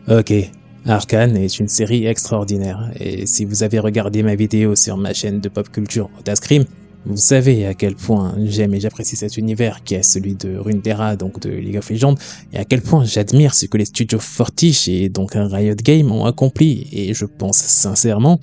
Ok, Arcane est une série extraordinaire, et si vous avez regardé ma vidéo sur ma chaîne de pop culture Otascream, vous savez à quel point j'aime et j'apprécie cet univers qui est celui de Runeterra, donc de League of Legends, et à quel point j'admire ce que les studios Fortiche et donc Riot Games ont accompli, et je pense sincèrement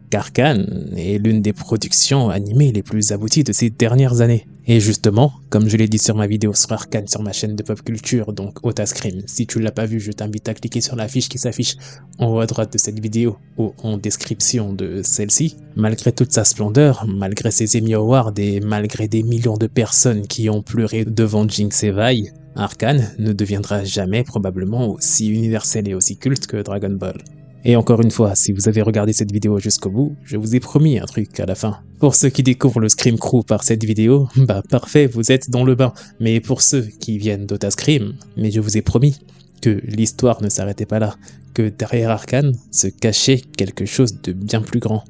qu'Arcane est l'une des productions animées les plus abouties de ces dernières années. Et justement, comme je l'ai dit sur ma vidéo sur Arcane sur ma chaîne de pop culture, donc Otascream, si tu l'as pas vu, je t'invite à cliquer sur la fiche qui s'affiche en haut à droite de cette vidéo ou en description de celle-ci. Malgré toute sa splendeur, malgré ses Emmy Awards et malgré des millions de personnes qui ont pleuré devant Jinx et Vi, Arcane ne deviendra jamais probablement aussi universel et aussi culte que Dragon Ball. Et encore une fois, si vous avez regardé cette vidéo jusqu'au bout, je vous ai promis un truc à la fin. Pour ceux qui découvrent le Scream Crew par cette vidéo, bah parfait, vous êtes dans le bain. Mais pour ceux qui viennent d'Otascream, mais je vous ai promis que l'histoire ne s'arrêtait pas là, que derrière Arcane se cachait quelque chose de bien plus grand,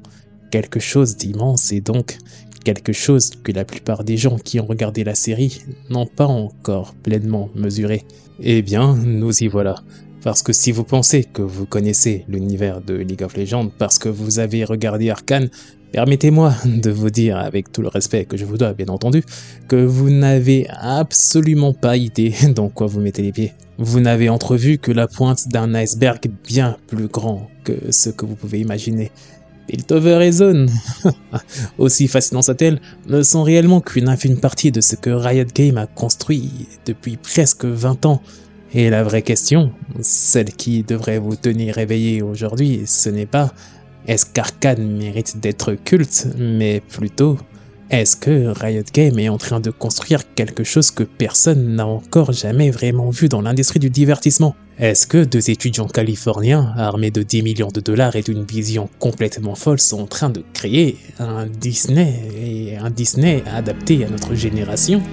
quelque chose d'immense et donc quelque chose que la plupart des gens qui ont regardé la série n'ont pas encore pleinement mesuré. Eh bien, nous y voilà. Parce que si vous pensez que vous connaissez l'univers de League of Legends parce que vous avez regardé Arcane, permettez-moi de vous dire, avec tout le respect que je vous dois bien entendu, que vous n'avez absolument pas idée dans quoi vous mettez les pieds. Vous n'avez entrevu que la pointe d'un iceberg bien plus grand que ce que vous pouvez imaginer. Piltover et Zone, aussi fascinants soient-elles, ne sont réellement qu'une infime partie de ce que Riot Games a construit depuis presque 20 ans. Et la vraie question, celle qui devrait vous tenir éveillé aujourd'hui, ce n'est pas est-ce qu'Arcane mérite d'être culte, mais plutôt est-ce que Riot Games est en train de construire quelque chose que personne n'a encore jamais vraiment vu dans l'industrie du divertissement? Est-ce que deux étudiants californiens armés de 10 millions de dollars et d'une vision complètement folle sont en train de créer un Disney adapté à notre génération?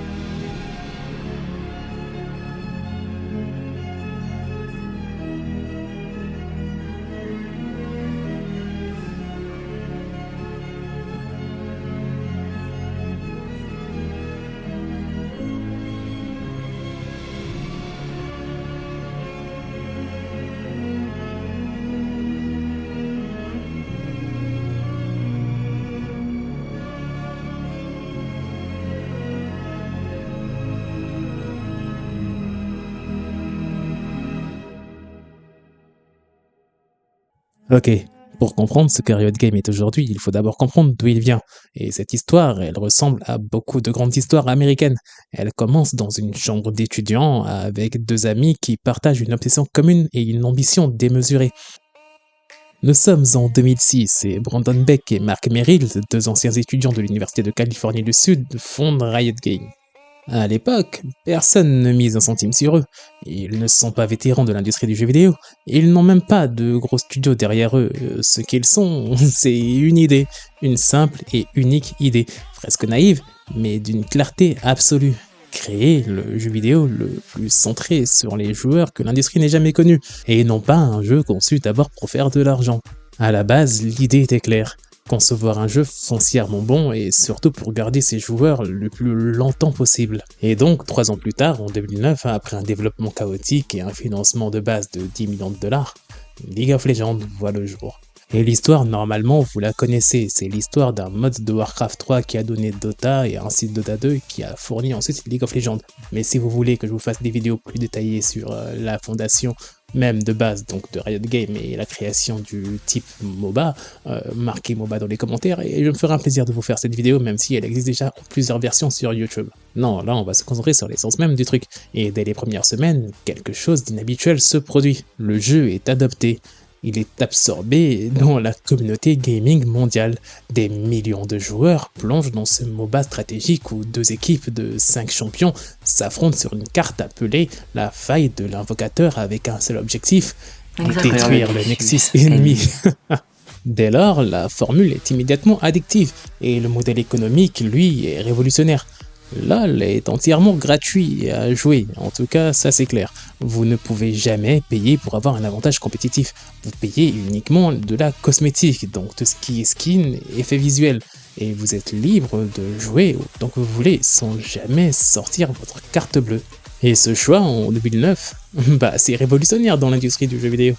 Ok, pour comprendre ce que Riot Games est aujourd'hui, il faut d'abord comprendre d'où il vient. Et cette histoire, elle ressemble à beaucoup de grandes histoires américaines. Elle commence dans une chambre d'étudiants avec deux amis qui partagent une obsession commune et une ambition démesurée. Nous sommes en 2006 et Brandon Beck et Mark Merrill, deux anciens étudiants de l'Université de Californie du Sud, fondent Riot Games. À l'époque, personne ne mise un centime sur eux. Ils ne sont pas vétérans de l'industrie du jeu vidéo. Ils n'ont même pas de gros studios derrière eux. Ce qu'ils sont, c'est une idée. Une simple et unique idée. Presque naïve, mais d'une clarté absolue. Créer le jeu vidéo le plus centré sur les joueurs que l'industrie n'ait jamais connu. Et non pas un jeu conçu d'abord pour faire de l'argent. À la base, l'idée était claire. Concevoir un jeu foncièrement bon et surtout pour garder ses joueurs le plus longtemps possible. Et donc, 3 ans plus tard, en 2009, après un développement chaotique et un financement de base de 10 millions de dollars, League of Legends voit le jour. Et l'histoire, normalement, vous la connaissez, c'est l'histoire d'un mode de Warcraft 3 qui a donné Dota et un site Dota 2 qui a fourni ensuite League of Legends. Mais si vous voulez que je vous fasse des vidéos plus détaillées sur la fondation même de base donc de Riot Games et la création du type MOBA, marquez MOBA dans les commentaires et je me ferai un plaisir de vous faire cette vidéo même si elle existe déjà en plusieurs versions sur YouTube. Non, là on va se concentrer sur l'essence même du truc, et dès les premières semaines, quelque chose d'inhabituel se produit. Le jeu est adopté. Il est absorbé dans la communauté gaming mondiale. Des millions de joueurs plongent dans ce MOBA stratégique où deux équipes de 5 champions s'affrontent sur une carte appelée la faille de l'invocateur avec un seul objectif, détruire le Nexus ennemi. Dès lors, la formule est immédiatement addictive et le modèle économique, lui, est révolutionnaire. LoL est entièrement gratuit à jouer, en tout cas ça c'est clair. Vous ne pouvez jamais payer pour avoir un avantage compétitif. Vous payez uniquement de la cosmétique, donc tout ce qui est skin, effet visuel. Et vous êtes libre de jouer autant que vous voulez sans jamais sortir votre carte bleue. Et ce choix en 2009 Bah, c'est révolutionnaire dans l'industrie du jeu vidéo.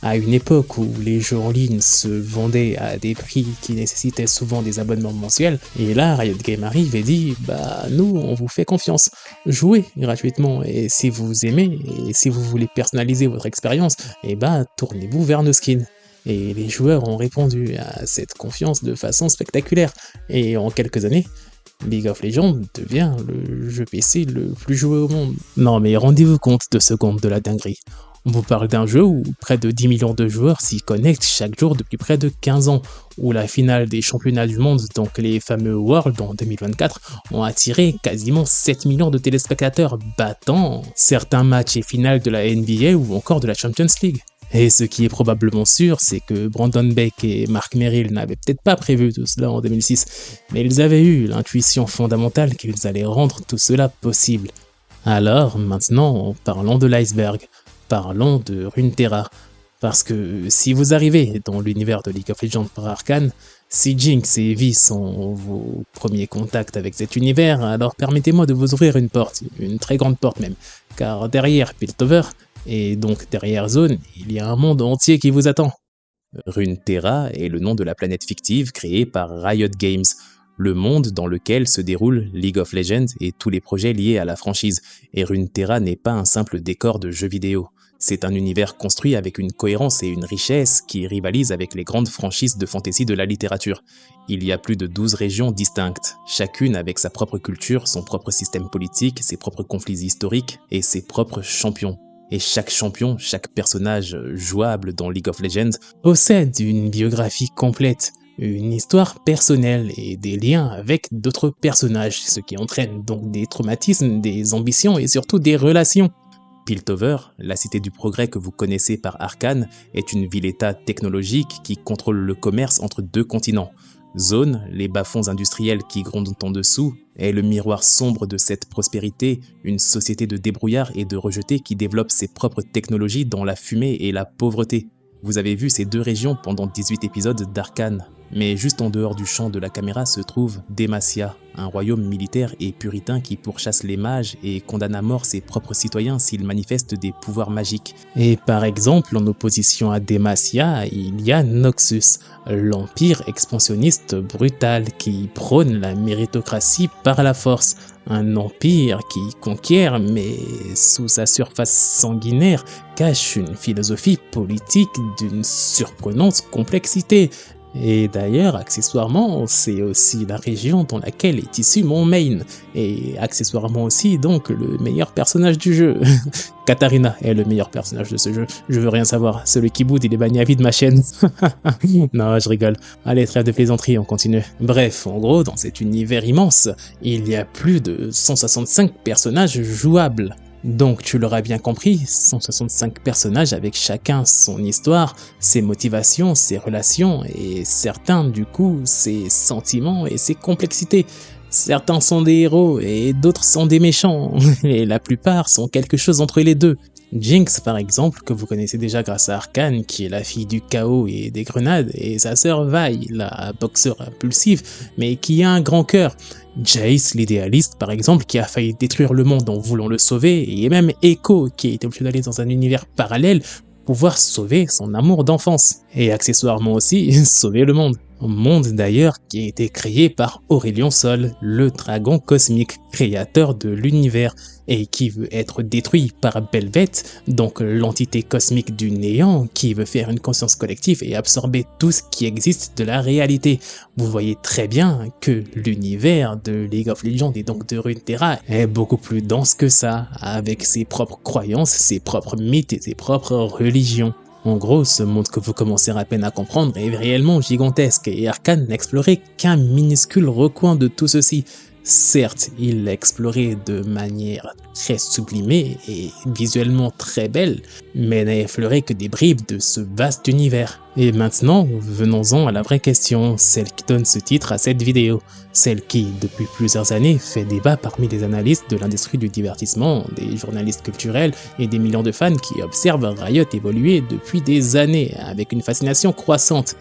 À une époque où les jeux en ligne se vendaient à des prix qui nécessitaient souvent des abonnements mensuels, et là Riot Games arrive et dit bah nous on vous fait confiance, jouez gratuitement et si vous aimez et si vous voulez personnaliser votre expérience, et bah tournez-vous vers nos skins. Et les joueurs ont répondu à cette confiance de façon spectaculaire, et en quelques années, League of Legends devient le jeu PC le plus joué au monde. Non mais rendez-vous compte 2 secondes de la dinguerie. On vous parle d'un jeu où près de 10 millions de joueurs s'y connectent chaque jour depuis près de 15 ans, où la finale des championnats du monde, donc les fameux Worlds en 2024, ont attiré quasiment 7 millions de téléspectateurs, battant certains matchs et finales de la NBA ou encore de la Champions League. Et ce qui est probablement sûr, c'est que Brandon Beck et Mark Merrill n'avaient peut-être pas prévu tout cela en 2006, mais ils avaient eu l'intuition fondamentale qu'ils allaient rendre tout cela possible. Alors, maintenant, parlons de l'iceberg, parlons de Runeterra. Parce que si vous arrivez dans l'univers de League of Legends par Arcane, si Jinx et Vi sont vos premiers contacts avec cet univers, alors permettez-moi de vous ouvrir une porte, une très grande porte même, car derrière Piltover, et donc derrière Zone, il y a un monde entier qui vous attend. Runeterra est le nom de la planète fictive créée par Riot Games, le monde dans lequel se déroule League of Legends et tous les projets liés à la franchise. Et Runeterra n'est pas un simple décor de jeu vidéo. C'est un univers construit avec une cohérence et une richesse qui rivalisent avec les grandes franchises de fantasy de la littérature. Il y a plus de 12 régions distinctes, chacune avec sa propre culture, son propre système politique, ses propres conflits historiques et ses propres champions. Et chaque champion, chaque personnage jouable dans League of Legends possède une biographie complète, une histoire personnelle et des liens avec d'autres personnages, ce qui entraîne donc des traumatismes, des ambitions et surtout des relations. Piltover, la cité du progrès que vous connaissez par Arcane, est une ville-état technologique qui contrôle le commerce entre 2 continents. Zone, les bas-fonds industriels qui grondent en dessous, est le miroir sombre de cette prospérité, une société de débrouillards et de rejetés qui développe ses propres technologies dans la fumée et la pauvreté. Vous avez vu ces 2 régions pendant 18 épisodes d'Arcane, mais juste en dehors du champ de la caméra se trouve Demacia, un royaume militaire et puritain qui pourchasse les mages et condamne à mort ses propres citoyens s'ils manifestent des pouvoirs magiques. Et par exemple, en opposition à Demacia, il y a Noxus, l'empire expansionniste brutal qui prône la méritocratie par la force. Un empire qui conquiert, mais sous sa surface sanguinaire, cache une philosophie politique d'une surprenante complexité. Et d'ailleurs, accessoirement, c'est aussi la région dans laquelle est issu mon main, et accessoirement aussi donc le meilleur personnage du jeu. Katarina est le meilleur personnage de ce jeu, je veux rien savoir, celui qui boude il est banni à vie de ma chaîne. Non, je rigole. Allez, trêve de plaisanterie, on continue. Bref, en gros, dans cet univers immense, il y a plus de 165 personnages jouables. Donc tu l'auras bien compris, 165 personnages avec chacun son histoire, ses motivations, ses relations et certains du coup ses sentiments et ses complexités. Certains sont des héros et d'autres sont des méchants, et la plupart sont quelque chose entre les deux. Jinx par exemple, que vous connaissez déjà grâce à Arcane, qui est la fille du chaos et des grenades, et sa sœur Vi, la boxeur impulsive, mais qui a un grand cœur. Jace, l'idéaliste par exemple, qui a failli détruire le monde en voulant le sauver, et même Echo, qui a été obligé d'aller dans un univers parallèle pour pouvoir sauver son amour d'enfance, et accessoirement aussi sauver le monde. Un monde d'ailleurs qui a été créé par Aurelion Sol, le dragon cosmique, créateur de l'univers, et qui veut être détruit par Belvet, donc l'entité cosmique du néant, qui veut faire une conscience collective et absorber tout ce qui existe de la réalité. Vous voyez très bien que l'univers de League of Legends et donc de Runeterra est beaucoup plus dense que ça, avec ses propres croyances, ses propres mythes et ses propres religions. En gros, ce monde que vous commencez à peine à comprendre est réellement gigantesque et Arcane n'a exploré qu'un minuscule recoin de tout ceci. Certes, il l'a exploré de manière très sublimée et visuellement très belle, mais n'a effleuré que des bribes de ce vaste univers. Et maintenant, venons-en à la vraie question, celle qui donne ce titre à cette vidéo, celle qui, depuis plusieurs années, fait débat parmi les analystes de l'industrie du divertissement, des journalistes culturels et des millions de fans qui observent Riot évoluer depuis des années avec une fascination croissante.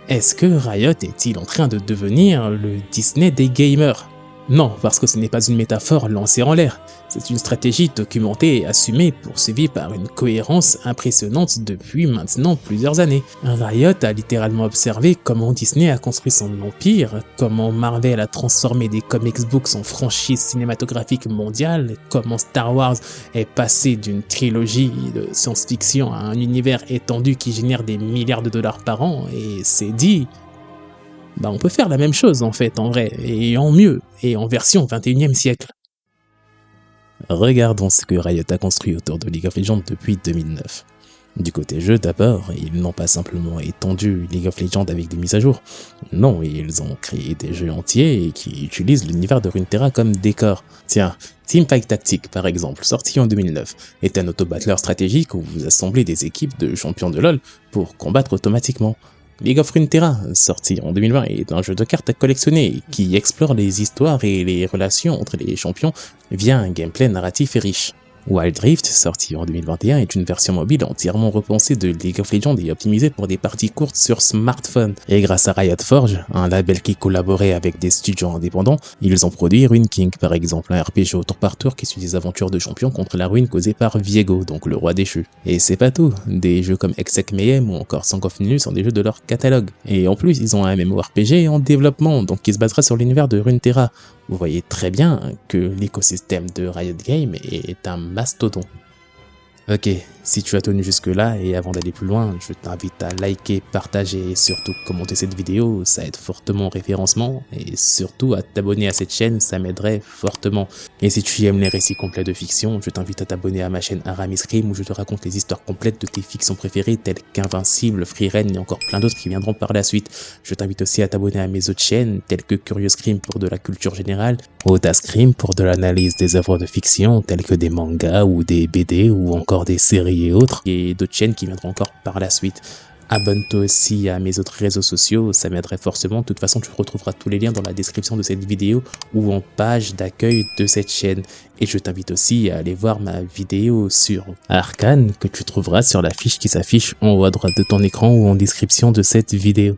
Est-ce que Riot est-il en train de devenir le Disney des gamers ? Non, parce que ce n'est pas une métaphore lancée en l'air, c'est une stratégie documentée et assumée poursuivie par une cohérence impressionnante depuis maintenant plusieurs années. Riot a littéralement observé comment Disney a construit son empire, comment Marvel a transformé des comics books en franchise cinématographique mondiale, comment Star Wars est passé d'une trilogie de science-fiction à un univers étendu qui génère des milliards de dollars par an, et c'est dit, on peut faire la même chose en fait, en vrai, et en mieux, et en version 21e siècle. Regardons ce que Riot a construit autour de League of Legends depuis 2009. Du côté jeu d'abord, ils n'ont pas simplement étendu League of Legends avec des mises à jour. Non, ils ont créé des jeux entiers qui utilisent l'univers de Runeterra comme décor. Tiens, Teamfight Tactics par exemple, sorti en 2009, est un auto-battler stratégique où vous assemblez des équipes de champions de LoL pour combattre automatiquement. League of Runeterra, sorti en 2020, est un jeu de cartes à collectionner qui explore les histoires et les relations entre les champions via un gameplay narratif et riche. Wild Rift, sorti en 2021, est une version mobile entièrement repensée de League of Legends et optimisée pour des parties courtes sur smartphone. Et grâce à Riot Forge, un label qui collaborait avec des studios indépendants, ils ont produit Ruin King par exemple, un RPG au tour par tour qui suit des aventures de champions contre la ruine causée par Viego, donc le roi déchu. Et c'est pas tout, des jeux comme Exec Mayhem ou encore Song of Minutes sont des jeux de leur catalogue. Et en plus, ils ont un MMORPG en développement, donc qui se basera sur l'univers de Runeterra. Vous voyez très bien que l'écosystème de Riot Games est un mastodon. Ok, si tu as tenu jusque là et avant d'aller plus loin, je t'invite à liker, partager et surtout commenter cette vidéo, ça aide fortement au référencement et surtout à t'abonner à cette chaîne, ça m'aiderait fortement. Et si tu aimes les récits complets de fiction, je t'invite à t'abonner à ma chaîne Aramis Crime où je te raconte les histoires complètes de tes fictions préférées telles qu'Invincible, Freeren et encore plein d'autres qui viendront par la suite. Je t'invite aussi à t'abonner à mes autres chaînes telles que Curious Crime pour de la culture générale, Audace Crime pour de l'analyse des œuvres de fiction telles que des mangas ou des BD ou encore des séries et autres, et d'autres chaînes qui viendront encore par la suite. Abonne-toi aussi à mes autres réseaux sociaux, ça m'aiderait forcément. De toute façon, tu retrouveras tous les liens dans la description de cette vidéo ou en page d'accueil de cette chaîne. Et je t'invite aussi à aller voir ma vidéo sur Arcane que tu trouveras sur la fiche qui s'affiche en haut à droite de ton écran ou en description de cette vidéo.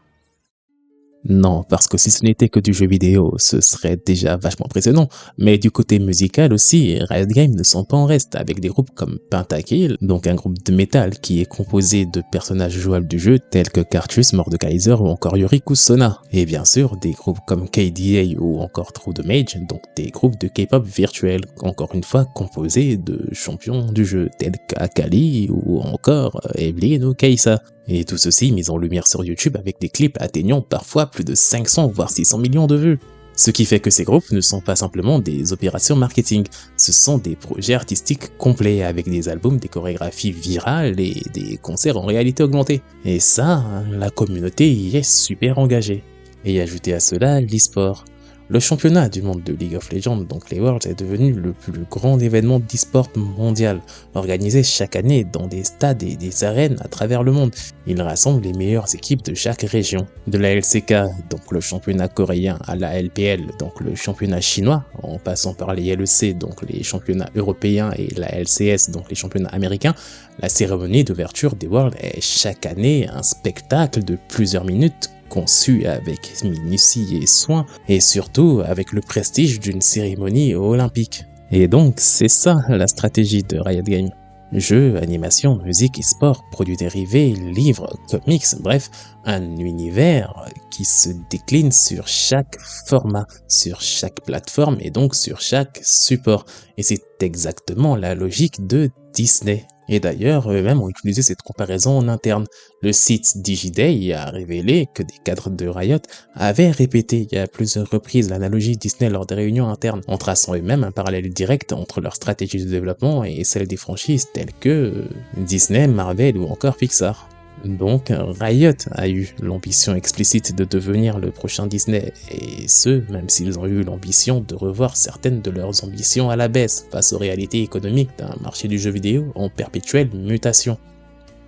Non, parce que si ce n'était que du jeu vidéo, ce serait déjà vachement impressionnant. Mais du côté musical aussi, Riot Games ne sont pas en reste, avec des groupes comme Pentakill, donc un groupe de métal qui est composé de personnages jouables du jeu tels que Karthus, Mordekaiser ou encore Yoriku Sona. Et bien sûr, des groupes comme KDA ou encore True Damage, donc des groupes de K-pop virtuels, encore une fois composés de champions du jeu tels qu'Akali ou encore Evelyn ou Kaisa. Et tout ceci mis en lumière sur YouTube avec des clips atteignant parfois plus de 500 voire 600 millions de vues. Ce qui fait que ces groupes ne sont pas simplement des opérations marketing, ce sont des projets artistiques complets avec des albums, des chorégraphies virales et des concerts en réalité augmentée. Et ça, la communauté y est super engagée. Et ajouter à cela l'e-sport. Le championnat du monde de League of Legends, donc les Worlds, est devenu le plus grand événement d'e-sport mondial, organisé chaque année dans des stades et des arènes à travers le monde. Il rassemble les meilleures équipes de chaque région, de la LCK, donc le championnat coréen, à la LPL, donc le championnat chinois, en passant par les LEC, donc les championnats européens, et la LCS, donc les championnats américains. La cérémonie d'ouverture des Worlds est chaque année un spectacle de plusieurs minutes conçu avec minutie et soin, et surtout avec le prestige d'une cérémonie olympique. Et donc c'est ça la stratégie de Riot Games. Jeux, animation, musique, e-sport, produits dérivés, livres, comics, bref, un univers qui se décline sur chaque format, sur chaque plateforme et donc sur chaque support. Et c'est exactement la logique de Disney. Et d'ailleurs, eux-mêmes ont utilisé cette comparaison en interne. Le site Digiday a révélé que des cadres de Riot avaient répété à plusieurs reprises l'analogie Disney lors des réunions internes, en traçant eux-mêmes un parallèle direct entre leur stratégie de développement et celle des franchises telles que Disney, Marvel ou encore Pixar. Donc Riot a eu l'ambition explicite de devenir le prochain Disney, et ce, même s'ils ont eu l'ambition de revoir certaines de leurs ambitions à la baisse face aux réalités économiques d'un marché du jeu vidéo en perpétuelle mutation.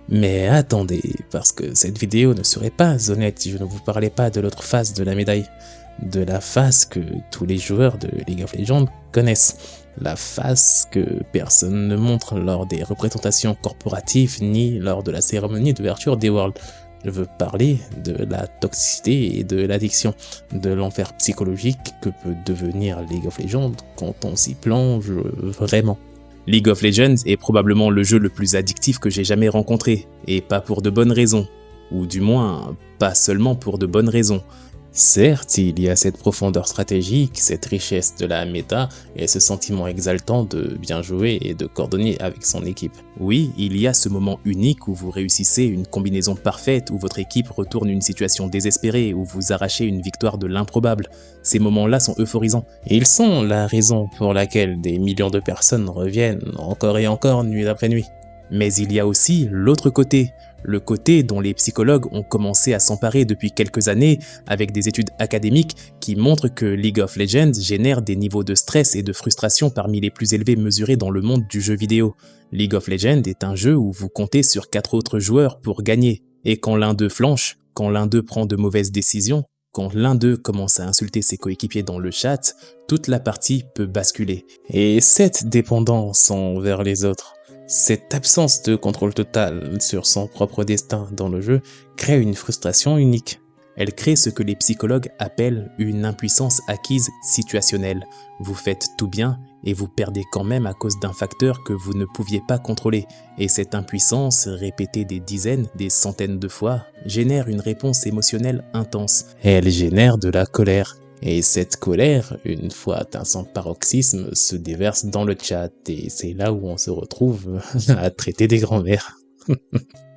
Mais attendez, parce que cette vidéo ne serait pas honnête si je ne vous parlais pas de l'autre face de la médaille, de la face que tous les joueurs de League of Legends connaissent. La face que personne ne montre lors des représentations corporatives ni lors de la cérémonie d'ouverture des Worlds. Je veux parler de la toxicité et de l'addiction, de l'enfer psychologique que peut devenir League of Legends quand on s'y plonge vraiment. League of Legends est probablement le jeu le plus addictif que j'ai jamais rencontré, et pas pour de bonnes raisons, ou du moins pas seulement pour de bonnes raisons. Certes, il y a cette profondeur stratégique, cette richesse de la méta et ce sentiment exaltant de bien jouer et de coordonner avec son équipe. Oui, il y a ce moment unique où vous réussissez une combinaison parfaite, où votre équipe retourne une situation désespérée, où vous arrachez une victoire de l'improbable. Ces moments-là sont euphorisants. Et ils sont la raison pour laquelle des millions de personnes reviennent encore et encore nuit après nuit. Mais il y a aussi l'autre côté, le côté dont les psychologues ont commencé à s'emparer depuis quelques années avec des études académiques qui montrent que League of Legends génère des niveaux de stress et de frustration parmi les plus élevés mesurés dans le monde du jeu vidéo. League of Legends est un jeu où vous comptez sur 4 autres joueurs pour gagner, et quand l'un d'eux flanche, quand l'un d'eux prend de mauvaises décisions, quand l'un d'eux commence à insulter ses coéquipiers dans le chat, toute la partie peut basculer. Et cette dépendance envers les autres, cette absence de contrôle total sur son propre destin dans le jeu crée une frustration unique. Elle crée ce que les psychologues appellent une impuissance acquise situationnelle. Vous faites tout bien et vous perdez quand même à cause d'un facteur que vous ne pouviez pas contrôler. Et cette impuissance, répétée des dizaines, des centaines de fois, génère une réponse émotionnelle intense. Elle génère de la colère. Et cette colère, une fois atteint son paroxysme, se déverse dans le chat, et c'est là où on se retrouve à traiter des grands-mères.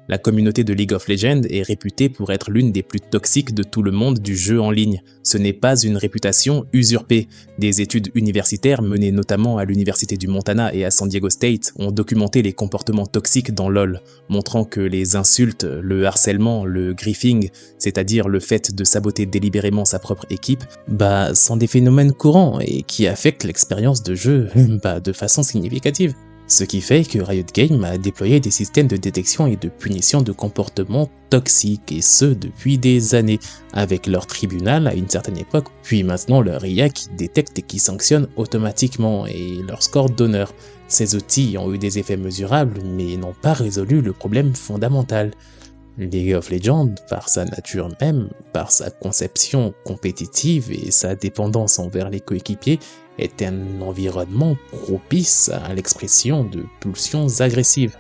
La communauté de League of Legends est réputée pour être l'une des plus toxiques de tout le monde du jeu en ligne. Ce n'est pas une réputation usurpée. Des études universitaires menées notamment à l'université du Montana et à San Diego State ont documenté les comportements toxiques dans LoL, montrant que les insultes, le harcèlement, le griefing, c'est-à-dire le fait de saboter délibérément sa propre équipe, sont des phénomènes courants et qui affectent l'expérience de jeu de façon significative. Ce qui fait que Riot Games a déployé des systèmes de détection et de punition de comportements toxiques, et ce depuis des années, avec leur tribunal à une certaine époque, puis maintenant leur IA qui détecte et qui sanctionne automatiquement, et leur score d'honneur. Ces outils ont eu des effets mesurables, mais n'ont pas résolu le problème fondamental. League of Legends, par sa nature même, par sa conception compétitive et sa dépendance envers les coéquipiers, est un environnement propice à l'expression de pulsions agressives.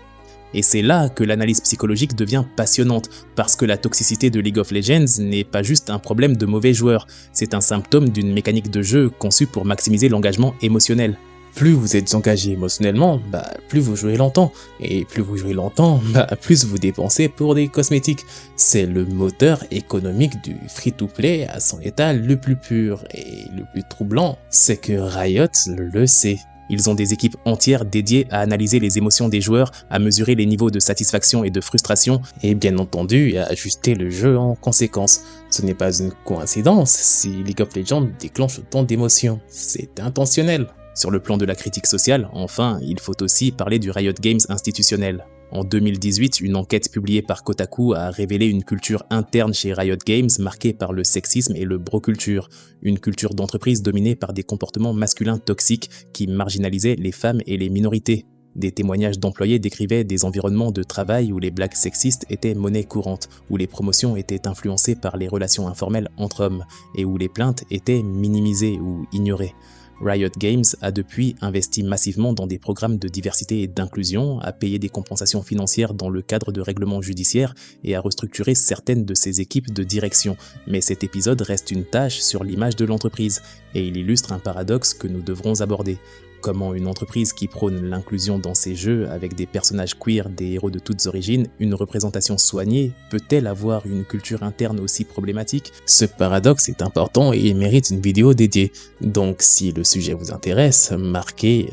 Et c'est là que l'analyse psychologique devient passionnante, parce que la toxicité de League of Legends n'est pas juste un problème de mauvais joueurs, c'est un symptôme d'une mécanique de jeu conçue pour maximiser l'engagement émotionnel. Plus vous êtes engagé émotionnellement, plus vous jouez longtemps, et plus vous jouez longtemps, plus vous dépensez pour des cosmétiques. C'est le moteur économique du free-to-play à son état le plus pur, et le plus troublant, c'est que Riot le sait. Ils ont des équipes entières dédiées à analyser les émotions des joueurs, à mesurer les niveaux de satisfaction et de frustration, et bien entendu à ajuster le jeu en conséquence. Ce n'est pas une coïncidence si League of Legends déclenche autant d'émotions, c'est intentionnel. Sur le plan de la critique sociale, enfin, il faut aussi parler du Riot Games institutionnel. En 2018, une enquête publiée par Kotaku a révélé une culture interne chez Riot Games marquée par le sexisme et le broculture, une culture d'entreprise dominée par des comportements masculins toxiques qui marginalisaient les femmes et les minorités. Des témoignages d'employés décrivaient des environnements de travail où les blagues sexistes étaient monnaie courante, où les promotions étaient influencées par les relations informelles entre hommes, et où les plaintes étaient minimisées ou ignorées. Riot Games a depuis investi massivement dans des programmes de diversité et d'inclusion, a payé des compensations financières dans le cadre de règlements judiciaires et a restructuré certaines de ses équipes de direction. Mais cet épisode reste une tâche sur l'image de l'entreprise, et il illustre un paradoxe que nous devrons aborder. Comment une entreprise qui prône l'inclusion dans ses jeux avec des personnages queer, des héros de toutes origines, une représentation soignée, peut-elle avoir une culture interne aussi problématique? Ce paradoxe est important et il mérite une vidéo dédiée. Donc si le sujet vous intéresse, marquez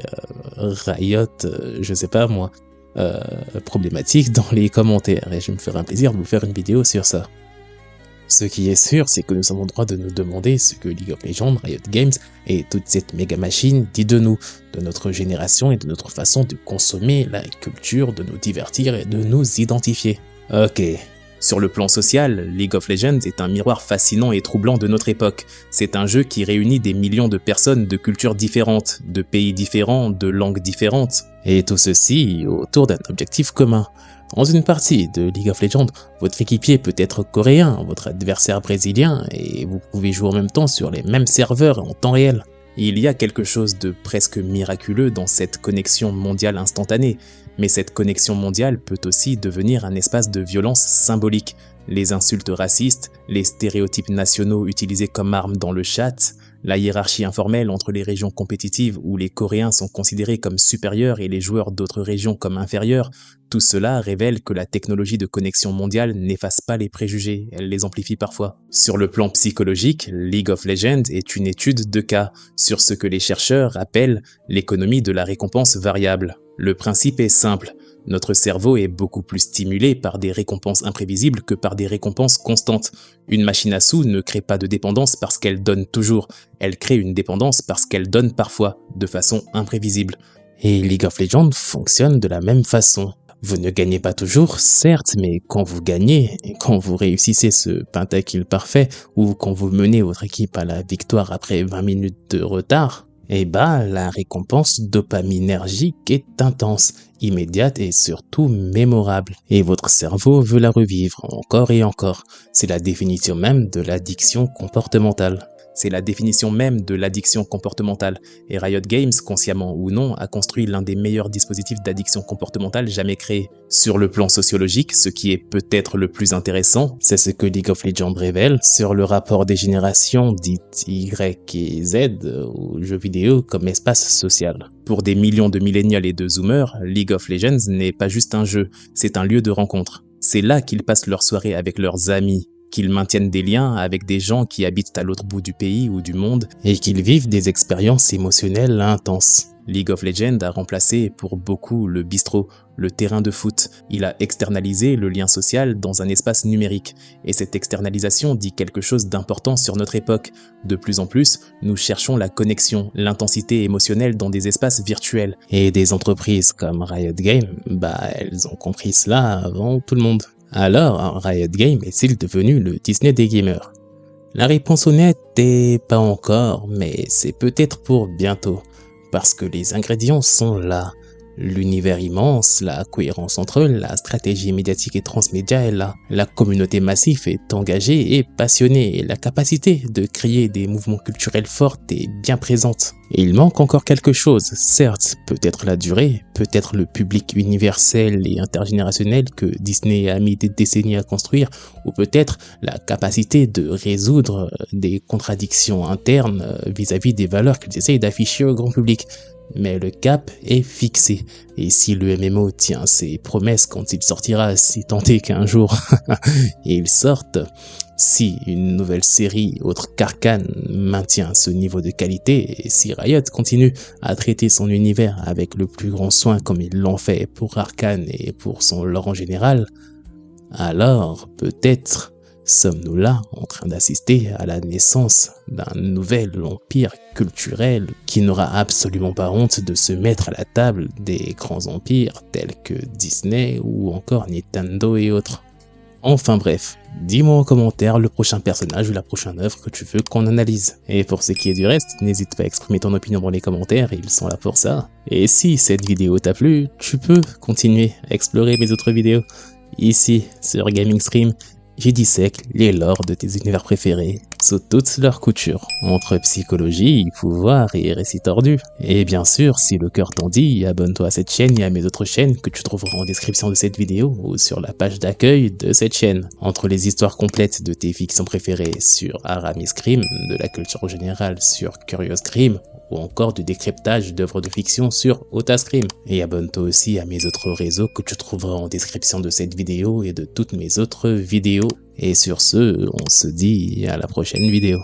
Riot, je sais pas moi, problématique dans les commentaires et je me ferai un plaisir de vous faire une vidéo sur ça. Ce qui est sûr, c'est que nous avons le droit de nous demander ce que League of Legends, Riot Games et toute cette méga machine dit de nous, de notre génération et de notre façon de consommer la culture, de nous divertir et de nous identifier. Ok. Sur le plan social, League of Legends est un miroir fascinant et troublant de notre époque. C'est un jeu qui réunit des millions de personnes de cultures différentes, de pays différents, de langues différentes. Et tout ceci autour d'un objectif commun. Dans une partie de League of Legends, votre équipier peut être coréen, votre adversaire brésilien, et vous pouvez jouer en même temps sur les mêmes serveurs en temps réel. Il y a quelque chose de presque miraculeux dans cette connexion mondiale instantanée, mais cette connexion mondiale peut aussi devenir un espace de violence symbolique. Les insultes racistes, les stéréotypes nationaux utilisés comme armes dans le chat, la hiérarchie informelle entre les régions compétitives où les Coréens sont considérés comme supérieurs et les joueurs d'autres régions comme inférieurs, tout cela révèle que la technologie de connexion mondiale n'efface pas les préjugés, elle les amplifie parfois. Sur le plan psychologique, League of Legends est une étude de cas sur ce que les chercheurs appellent l'économie de la récompense variable. Le principe est simple. Notre cerveau est beaucoup plus stimulé par des récompenses imprévisibles que par des récompenses constantes. Une machine à sous ne crée pas de dépendance parce qu'elle donne toujours, elle crée une dépendance parce qu'elle donne parfois, de façon imprévisible. Et League of Legends fonctionne de la même façon. Vous ne gagnez pas toujours, certes, mais quand vous gagnez, quand vous réussissez ce pentakill parfait, ou quand vous menez votre équipe à la victoire après 20 minutes de retard, la récompense dopaminergique est intense, immédiate et surtout mémorable. Et votre cerveau veut la revivre encore et encore. C'est la définition même de l'addiction comportementale. C'est la définition même de l'addiction comportementale. Et Riot Games, consciemment ou non, a construit l'un des meilleurs dispositifs d'addiction comportementale jamais créés. Sur le plan sociologique, ce qui est peut-être le plus intéressant, c'est ce que League of Legends révèle sur le rapport des générations dites Y et Z aux jeux vidéo comme espace social. Pour des millions de millénials et de zoomers, League of Legends n'est pas juste un jeu, c'est un lieu de rencontre. C'est là qu'ils passent leur soirée avec leurs amis, qu'ils maintiennent des liens avec des gens qui habitent à l'autre bout du pays ou du monde et qu'ils vivent des expériences émotionnelles intenses. League of Legends a remplacé pour beaucoup le bistrot, le terrain de foot. Il a externalisé le lien social dans un espace numérique. Et cette externalisation dit quelque chose d'important sur notre époque. De plus en plus, nous cherchons la connexion, l'intensité émotionnelle dans des espaces virtuels. Et des entreprises comme Riot Games, elles ont compris cela avant tout le monde. Alors, Riot Games est-il devenu le Disney des gamers? La réponse honnête est pas encore, mais c'est peut-être pour bientôt. Parce que les ingrédients sont là. L'univers immense, la cohérence entre eux, la stratégie médiatique et transmédia est là. La communauté massive est engagée et passionnée et la capacité de créer des mouvements culturels forts est bien présente. Et il manque encore quelque chose, certes, peut-être la durée, peut-être le public universel et intergénérationnel que Disney a mis des décennies à construire, ou peut-être la capacité de résoudre des contradictions internes vis-à-vis des valeurs qu'ils essayent d'afficher au grand public. Mais le cap est fixé, et si le MMO tient ses promesses quand il sortira, si tant est qu'un jour il sorte, si une nouvelle série autre qu'Arcane maintient ce niveau de qualité, et si Riot continue à traiter son univers avec le plus grand soin comme ils l'ont fait pour Arcane et pour son lore en général, alors peut-être sommes-nous là en train d'assister à la naissance d'un nouvel empire culturel qui n'aura absolument pas honte de se mettre à la table des grands empires tels que Disney ou encore Nintendo et autres. Enfin bref, dis-moi en commentaire le prochain personnage ou la prochaine œuvre que tu veux qu'on analyse. Et pour ce qui est du reste, n'hésite pas à exprimer ton opinion dans les commentaires, ils sont là pour ça. Et si cette vidéo t'a plu, tu peux continuer à explorer mes autres vidéos. Ici, sur Gaming Stream, j'y dissèque les lores de tes univers préférés, sous toutes leurs coutures, entre psychologie, pouvoir et récits tordus. Et bien sûr, si le cœur t'en dit, abonne-toi à cette chaîne et à mes autres chaînes que tu trouveras en description de cette vidéo ou sur la page d'accueil de cette chaîne. Entre les histoires complètes de tes fictions préférées sur Aramis Crime, de la culture générale sur Curious Crime, ou encore du décryptage d'œuvres de fiction sur Otascrim. Et abonne-toi aussi à mes autres réseaux que tu trouveras en description de cette vidéo et de toutes mes autres vidéos. Et sur ce, on se dit à la prochaine vidéo.